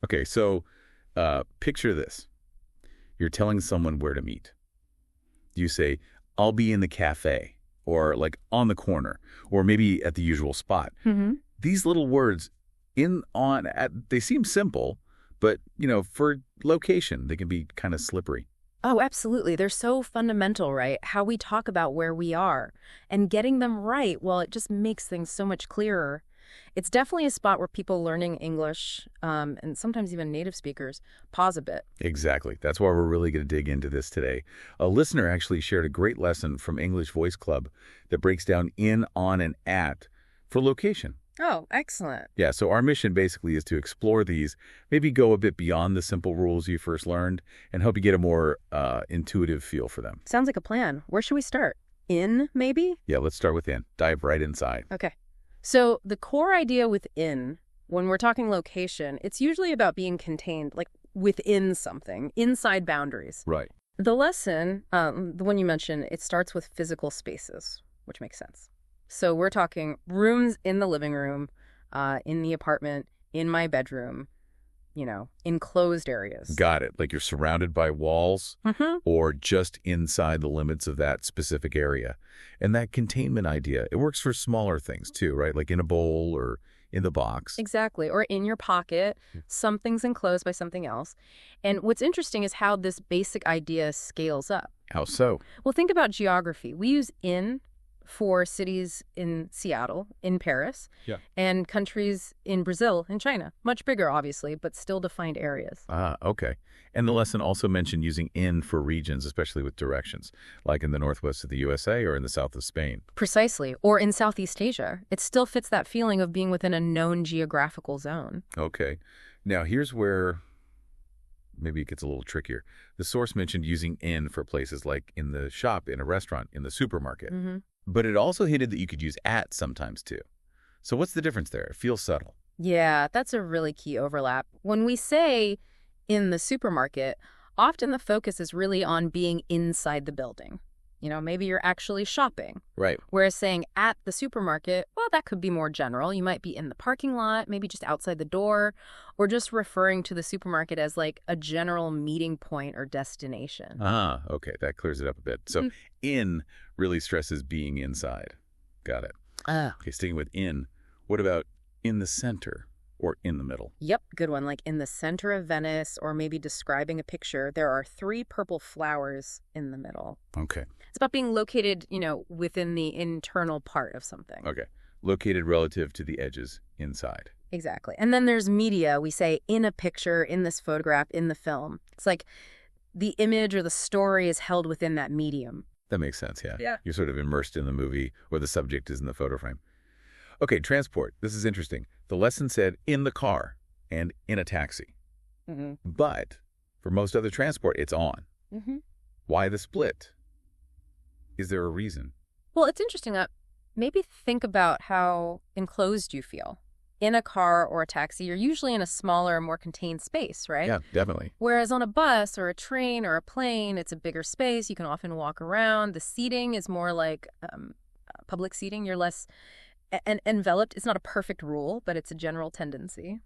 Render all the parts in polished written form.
Okay, so picture this. You're telling someone where to meet. You say, I'll be in the cafe, or like on the corner, or maybe at the usual spot. Mm-hmm. These little words in, on, at, they seem simple, but, for location, they can be kind of slippery. Oh, absolutely. They're so fundamental, right? How we talk about where we are. And getting them right, well, it just makes things so much clearer. It's definitely a spot where people learning English, and sometimes even native speakers, pause a bit. Exactly. That's why we're really going to dig into this today. A listener actually shared a great lesson from English Voice Club that breaks down in, on, and at for location. Oh, excellent. Yeah, so our mission basically is to explore these, maybe go a bit beyond the simple rules you first learned, and help you get a more intuitive feel for them. Sounds like a plan. Where should we start? In, maybe? Yeah, let's start with in. Dive right inside. Okay. So the core idea within, when we're talking location, it's usually about being contained, like within something, inside boundaries. Right. The lesson, the one you mentioned, it starts with physical spaces, which makes sense. So we're talking rooms in the living room, in the apartment, in my bedroom, enclosed areas. Got it. Like you're surrounded by walls Mm-hmm. or just inside the limits of that specific area. And that containment idea, it works for smaller things too, right? Like in a bowl or in the box. Exactly. Or in your pocket, something's enclosed by something else. And what's interesting is how this basic idea scales up. How so? Well, think about geography. We use in for cities in Seattle, in Paris, Yeah. and countries in Brazil, in China. Much bigger, obviously, but still defined areas. Ah, okay. And the lesson also mentioned using in for regions, especially with directions, like in the northwest of the USA or in the south of Spain. Precisely. Or in Southeast Asia. It still fits that feeling of being within a known geographical zone. Okay. Now, here's where maybe it gets a little trickier. The source mentioned using in for places like in the shop, in a restaurant, in the supermarket. Mm-hmm. But it also hinted that you could use at sometimes too. So what's the difference there? It feels subtle. Yeah, that's a really key overlap. When we say in the supermarket, often the focus is really on being inside the building. Maybe you're actually shopping. Right. Whereas saying at the supermarket, well, that could be more general. You might be in the parking lot, maybe just outside the door, or just referring to the supermarket as like a general meeting point or destination. Ah, okay. That clears it up a bit. So in really stresses being inside. Got it. Okay, sticking with in, what about in the center or in the middle? Yep, good one. Like in the center of Venice, or maybe describing a picture, there are 3 purple flowers in the middle. Okay. It's about being located, within the internal part of something. Okay. Located relative to the edges inside. Exactly. And then there's media. We say in a picture, in this photograph, in the film. It's like the image or the story is held within that medium. That makes sense, yeah. Yeah. You're sort of immersed in the movie or the subject is in the photo frame. Okay, transport. This is interesting. The lesson said in the car and in a taxi. Mm-hmm. But for most other transport, it's on. Mm-hmm. Why the split? Is there a reason? Well, it's interesting that maybe think about how enclosed you feel. In a car or a taxi, you're usually in a smaller, more contained space, right? Yeah, definitely. Whereas on a bus or a train or a plane, it's a bigger space. You can often walk around. The seating is more like public seating. You're less enveloped. It's not a perfect rule, but it's a general tendency.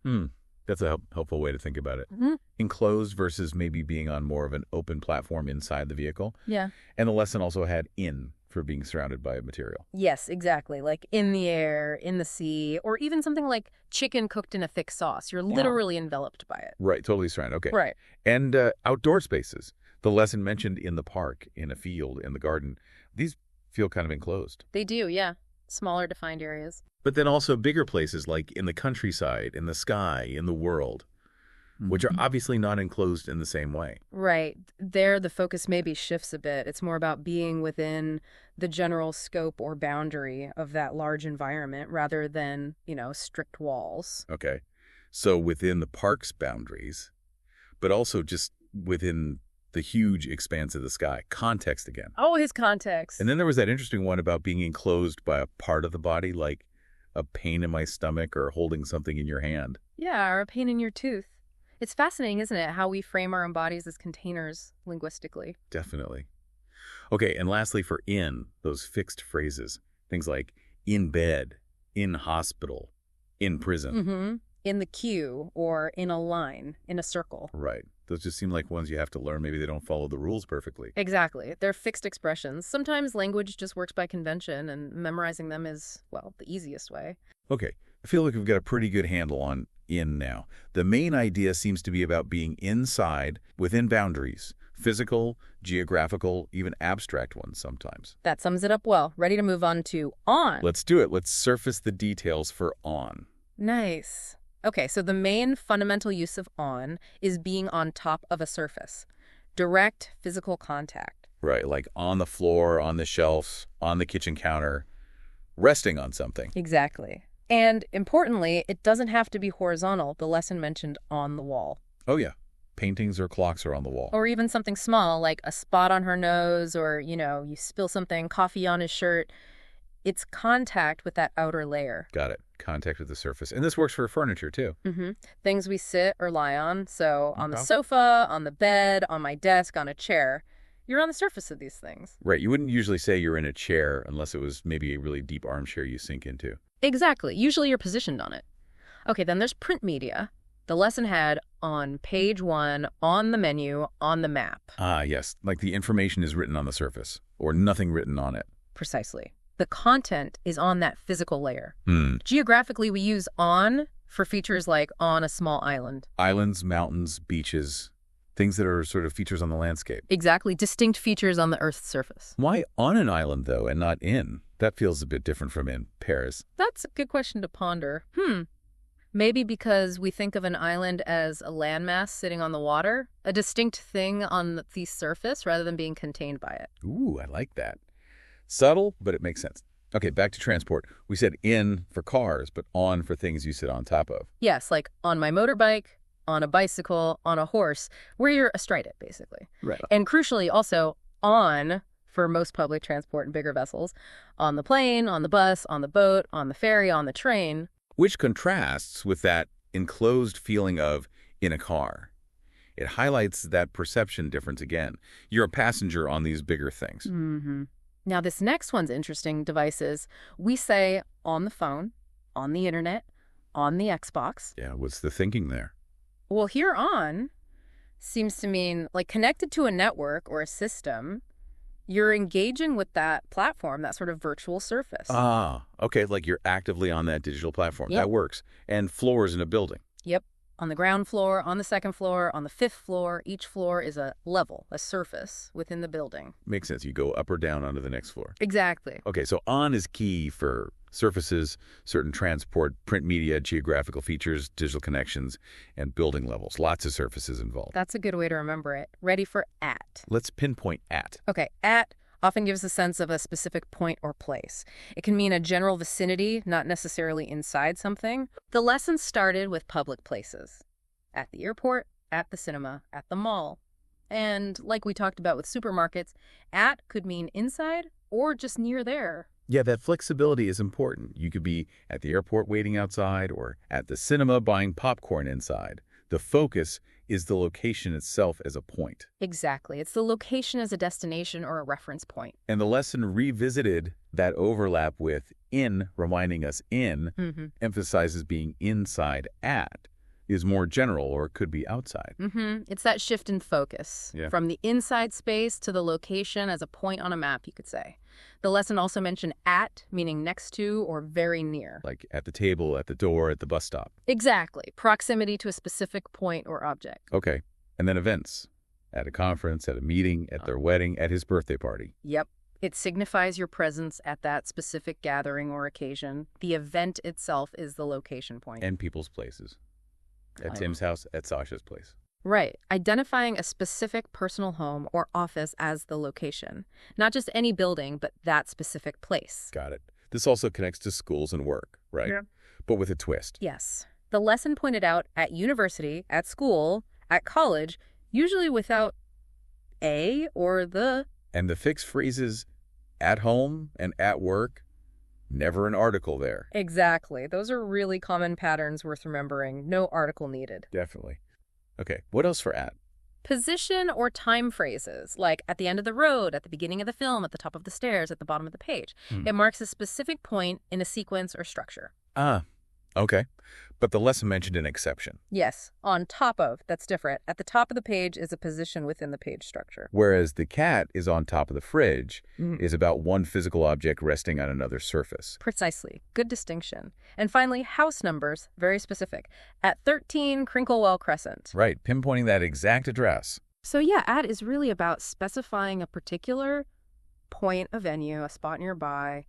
That's a helpful way to think about it. Mm-hmm. Enclosed versus maybe being on more of an open platform inside the vehicle. Yeah. And the lesson also had in for being surrounded by a material. Yes, exactly. Like in the air, in the sea, or even something like chicken cooked in a thick sauce. You're literally enveloped by it. Right, totally surrounded. Okay. Right. And outdoor spaces. The lesson mentioned in the park, in a field, in the garden. These feel kind of enclosed. They do, yeah. Smaller defined areas. But then also bigger places like in the countryside, in the sky, in the world, which are obviously not enclosed in the same way. Right. There, the focus maybe shifts a bit. It's more about being within the general scope or boundary of that large environment rather than, strict walls. Okay. So within the park's boundaries, but also just within the huge expanse of the sky. Context again. Oh, his context. And then there was that interesting one about being enclosed by a part of the body, like a pain in my stomach or holding something in your hand. Yeah, or a pain in your tooth. It's fascinating, isn't it, how we frame our own bodies as containers linguistically. Definitely. Okay, and lastly for in, those fixed phrases, things like in bed, in hospital, in prison. Mm-hmm. in the queue, or in a line, in a circle. Right. Those just seem like ones you have to learn. Maybe they don't follow the rules perfectly. Exactly. They're fixed expressions. Sometimes language just works by convention, and memorizing them is, well, the easiest way. Okay. I feel like we've got a pretty good handle on in now. The main idea seems to be about being inside, within boundaries, physical, geographical, even abstract ones sometimes. That sums it up well. Ready to move on to on. Let's do it. Let's surface the details for on. Nice. Okay, so the main fundamental use of on is being on top of a surface. Direct physical contact. Right, like on the floor, on the shelves, on the kitchen counter, resting on something. Exactly. And importantly, it doesn't have to be horizontal. The lesson mentioned on the wall. Oh, yeah. Paintings or clocks are on the wall. Or even something small, like a spot on her nose, or, you spill something, coffee on his shirt. It's contact with that outer layer. Got it. Contact with the surface. And this works for furniture, too. Things we sit or lie on. So on the Okay. sofa, on the bed, on my desk, on a chair. You're on the surface of these things. Right. You wouldn't usually say you're in a chair unless it was maybe a really deep armchair you sink into. Exactly. Usually you're positioned on it. Okay, then there's print media. The lesson had on page 1, on the menu, on the map. Ah, yes. Like the information is written on the surface, or nothing written on it. Precisely. The content is on that physical layer. Hmm. Geographically, we use on for features like on a small island. Islands, mountains, beaches, things that are sort of features on the landscape. Exactly. Distinct features on the Earth's surface. Why on an island, though, and not in? That feels a bit different from in Paris. That's a good question to ponder. Maybe because we think of an island as a landmass sitting on the water, a distinct thing on the surface rather than being contained by it. Ooh, I like that. Subtle, but it makes sense. Okay, back to transport. We said in for cars, but on for things you sit on top of. Yes, like on my motorbike, on a bicycle, on a horse, where you're astride it, basically. Right. And crucially, also on for most public transport and bigger vessels, on the plane, on the bus, on the boat, on the ferry, on the train. Which contrasts with that enclosed feeling of in a car. It highlights that perception difference again. You're a passenger on these bigger things. Now, this next one's interesting. Devices. We say on the phone, on the internet, on the Xbox. Yeah, what's the thinking there? Well, here on seems to mean like connected to a network or a system. You're engaging with that platform, that sort of virtual surface. Ah, okay, like you're actively on that digital platform. Yep. That works. And floors in a building. Yep. On the ground floor, on the second floor, on the fifth floor. Each floor is a level, a surface within the building. Makes sense. You go up or down onto the next floor. Exactly. Okay, so on is key for surfaces, certain transport, print media, geographical features, digital connections, and building levels. Lots of surfaces involved. That's a good way to remember it. Ready for at. Let's pinpoint at. Okay, at often gives a sense of a specific point or place. It can mean a general vicinity, not necessarily inside something. The lesson started with public places. At the airport, at the cinema, at the mall. And like we talked about with supermarkets, at could mean inside or just near there. Yeah, that flexibility is important. You could be at the airport waiting outside or at the cinema buying popcorn inside. The focus is the location itself as a point. Exactly. It's the location as a destination or a reference point. And the lesson revisited that overlap with in, reminding us in, emphasizes being inside at, is more general or could be outside. It's that shift in focus. Yeah. From the inside space to the location as a point on a map, you could say. The lesson also mentioned at, meaning next to or very near. Like at the table, at the door, at the bus stop. Exactly. Proximity to a specific point or object. Okay. And then events. At a conference, at a meeting, at their wedding, at his birthday party. Yep. It signifies your presence at that specific gathering or occasion. The event itself is the location point. And people's places. At Tim's house, at Sasha's place. Right. Identifying a specific personal home or office as the location. Not just any building, but that specific place. Got it. This also connects to schools and work, right? Yeah. But with a twist. Yes. The lesson pointed out at university, at school, at college, usually without a or the. And the fixed phrases at home and at work, never an article there. Exactly. Those are really common patterns worth remembering. No article needed. Definitely. Okay, what else for at? Position or time phrases, like at the end of the road, at the beginning of the film, at the top of the stairs, at the bottom of the page. It marks a specific point in a sequence or structure. Ah, Okay. But the lesson mentioned an exception. Yes, on top of. That's different. At the top of the page is a position within the page structure. Whereas the cat is on top of the fridge is about one physical object resting on another surface. Precisely. Good distinction. And finally, house numbers, very specific. At 13 Crinklewell Crescent. Right, pinpointing that exact address. So yeah, at is really about specifying a particular point, a venue, a spot nearby,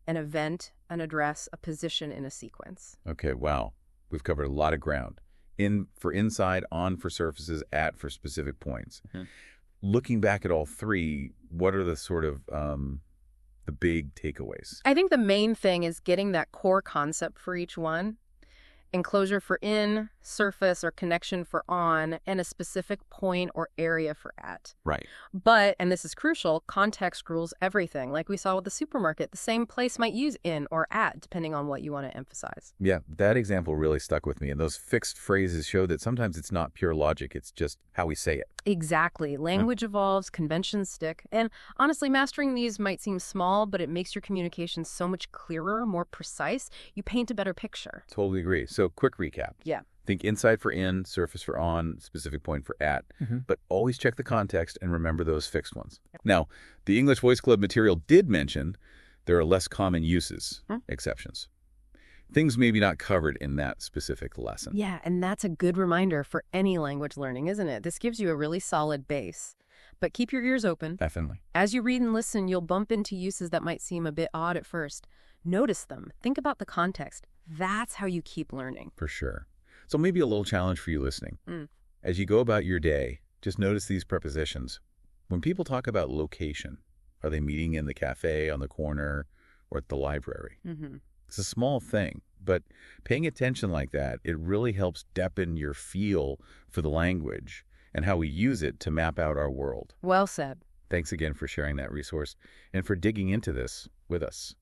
an event, an address, a position in a sequence. Okay, wow. We've covered a lot of ground. In for inside, on for surfaces, at for specific points. Looking back at all three, what are the sort of the big takeaways? I think the main thing is getting that core concept for each one. Enclosure for in, surface or connection for on, and a specific point or area for at. Right. But, and this is crucial, context rules everything. Like we saw with the supermarket, the same place might use in or at, depending on what you want to emphasize. Yeah, that example really stuck with me. And those fixed phrases show that sometimes it's not pure logic, it's just how we say it. Exactly. Language evolves, conventions stick. And honestly, mastering these might seem small, but it makes your communication so much clearer, more precise. You paint a better picture. Totally agree. So quick recap. Yeah. Think inside for in, surface for on, specific point for at. But always check the context and remember those fixed ones. Now, the English Voice Club material did mention there are less common uses, exceptions. Things maybe not covered in that specific lesson. Yeah, and that's a good reminder for any language learning, isn't it? This gives you a really solid base. But keep your ears open. Definitely. As you read and listen, you'll bump into uses that might seem a bit odd at first. Notice them. Think about the context. That's how you keep learning. For sure. So maybe a little challenge for you listening. As you go about your day, just notice these prepositions. When people talk about location, are they meeting in the cafe, on the corner, or at the library? It's a small thing, but paying attention like that, it really helps deepen your feel for the language and how we use it to map out our world. Well said. Thanks again for sharing that resource and for digging into this with us.